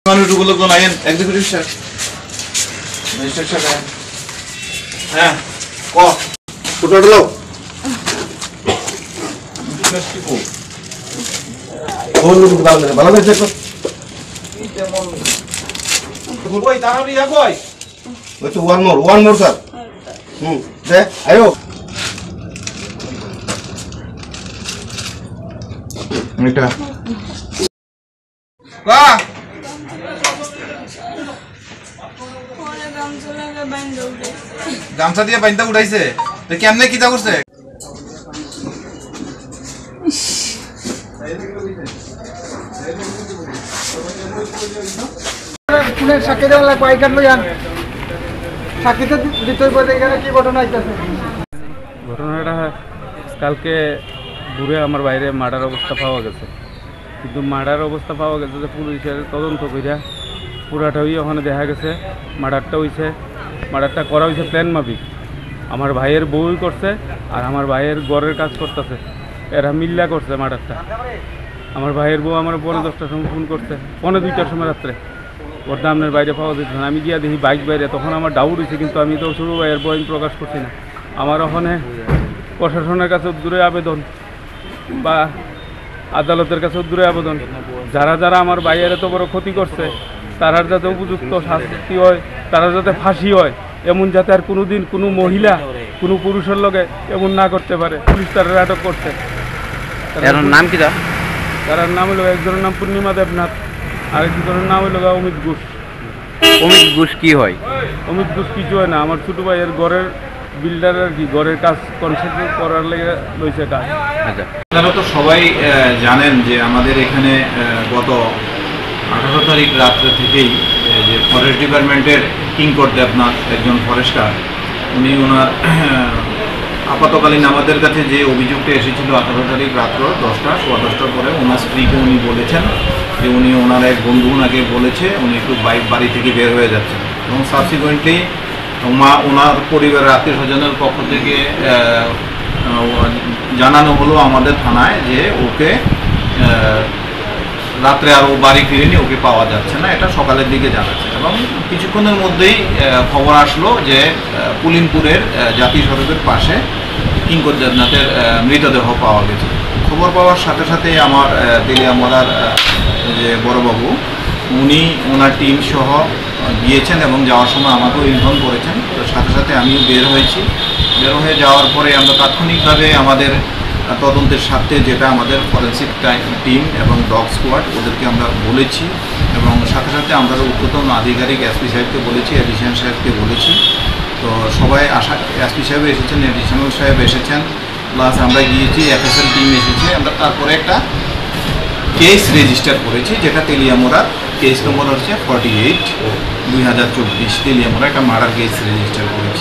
মানুষগুলো কোন আইন এক্সিকিউটিভ স্যার মিস্টার স্যার হ্যাঁ ক ফটো দাও মিস্টার কো বলুন ভালো করে চেক কর যেমন কই তাড়াতাড়ি যা কই ওই তো ওয়ান মোর স্যার দে আয়ো এটা কা গামছা দিয়ে বাইন্দা উঠাইছে তো কেমনে কি তা করছে পুনে সাক্ষী দেওয়া লাগবে আই কার্ড লইয়ান সাক্ষীতে দিতেই বলতে এখানে কি ঘটনা হইতেছে ঘটনাটা কালকে দূরে আমার বাইরে মার্ডার অবস্থা পাওয়া গেছে কিন্তু মার্ডার অবস্থা পাওয়া গেছে যে পুলিশের তদন্ত কইরা পুরাটাই ওখানে দেখা গেছে মার্ডারটা করা হয়েছে প্ল্যান মাফিক আমার ভাইয়ের বউই করছে আর আমার ভাইয়ের ঘরের কাজ করতেছে এরা মিল্লা করছে মার্ডারটা আমার ভাইয়ের বউ আমার 10:30টার সময় ফোন করছে 2:45টার সময় রাত্রে ওর দামের বাইরে পাওয়া যেত না আমি গিয়া দেখি বাইক বাইরে তখন আমার ডাউট হয়েছে কিন্তু আমি তো শুরু ভাইয়ের বই প্রকাশ করছি না আমার ওখানে প্রশাসনের কাছে দূরে আবেদন বা আদালতের কাছে দূরে আবেদন যারা যারা আমার ভাইয়ের এত বড় ক্ষতি করছে তারা যাতে উপযুক্ত শাস্তি হয় তারা যাতে ফাঁসি হয় এমন যাতে আর কোনোদিন কোনো মহিলা কোনো পুরুষের লগে এমন না করতে পারে পুলিশ তারা আটক করছে এর নাম কি দা তার নাম হলো একজনের নাম পূর্ণিমা দেবনাথ আরেকজনের নাম হলো অমিত ঘোষ কি হয় অমিত ঘোষ কিছু হয় না আমার ছোটো ভাইয়ের ঘরের বিল্ডার আর কি ঘরের কাজ কনস্ট্রাকশন করার লেগে রয়েছে কাজ আচ্ছা আপনারা তো সবাই জানেন যে আমাদের এখানে গত 18 তারিখ রাত্রে থেকেই যে ফরেস্ট ডিপার্টমেন্টের কিঙ্কর দেবনাথ একজন ফরেস্টার উনি ওনার আপাতকালীন আমাদের কাছে যে অভিযোগটা এসেছিল 18 তারিখ রাত্র 10টার পরে ওনার স্ত্রীকে উনি বলেছেন যে উনি ওনার এক বন্ধু ওনাকে বলেছে উনি একটু বাড়ি থেকে বের হয়ে যাচ্ছেন এবং সাবসিকুয়েন্টলি ওনার পরিবারের আত্মীয় স্বজনের পক্ষ থেকে জানানো হলো আমাদের থানায় যে ওকে রাত্রে আর ও বাড়ি ফিরেনি ওকে পাওয়া যাচ্ছে না এটা সকালের দিকে জানাচ্ছে এবং কিছুক্ষণের মধ্যেই খবর আসলো যে পুলিনপুরের জাতীয় সড়কের পাশে কিঙ্কর দেবনাথের মৃতদেহ পাওয়া গেছে খবর পাওয়ার সাথে সাথে আমার তেলিয়ামুড়ার যে বড়বাবু উনি ওনার টিম সহ গিয়েছেন এবং যাওয়ার সময় আমাকেও ইনফর্ম করেছেন তো সাথে সাথে আমিও বের হয়ে যাওয়ার পরে আমরা তাৎক্ষণিকভাবে আমাদের তদন্তের সাথে যেটা আমাদের ফরেন্সিক টিম এবং ডগ স্কোয়াড ওদেরকে আমরা বলেছি এবং সাথে সাথে আমরা ঊর্ধ্বতন আধিকারিক এসপি সাহেবকে বলেছি এডিশনাল সাহেবকে বলেছি তো সবাই এসপি সাহেব এসেছেন এডিশনাল সাহেব এসেছেন প্লাস আমরা গিয়েছি এফএসএল টিম এসেছে আমরা তারপরে একটা কেস রেজিস্টার করেছি যেটা তেলিয়ামুড়ার কেস নম্বর হচ্ছে 48/2024 তেলিয়ামুড়া একটা মার্ডার কেস রেজিস্টার করেছি।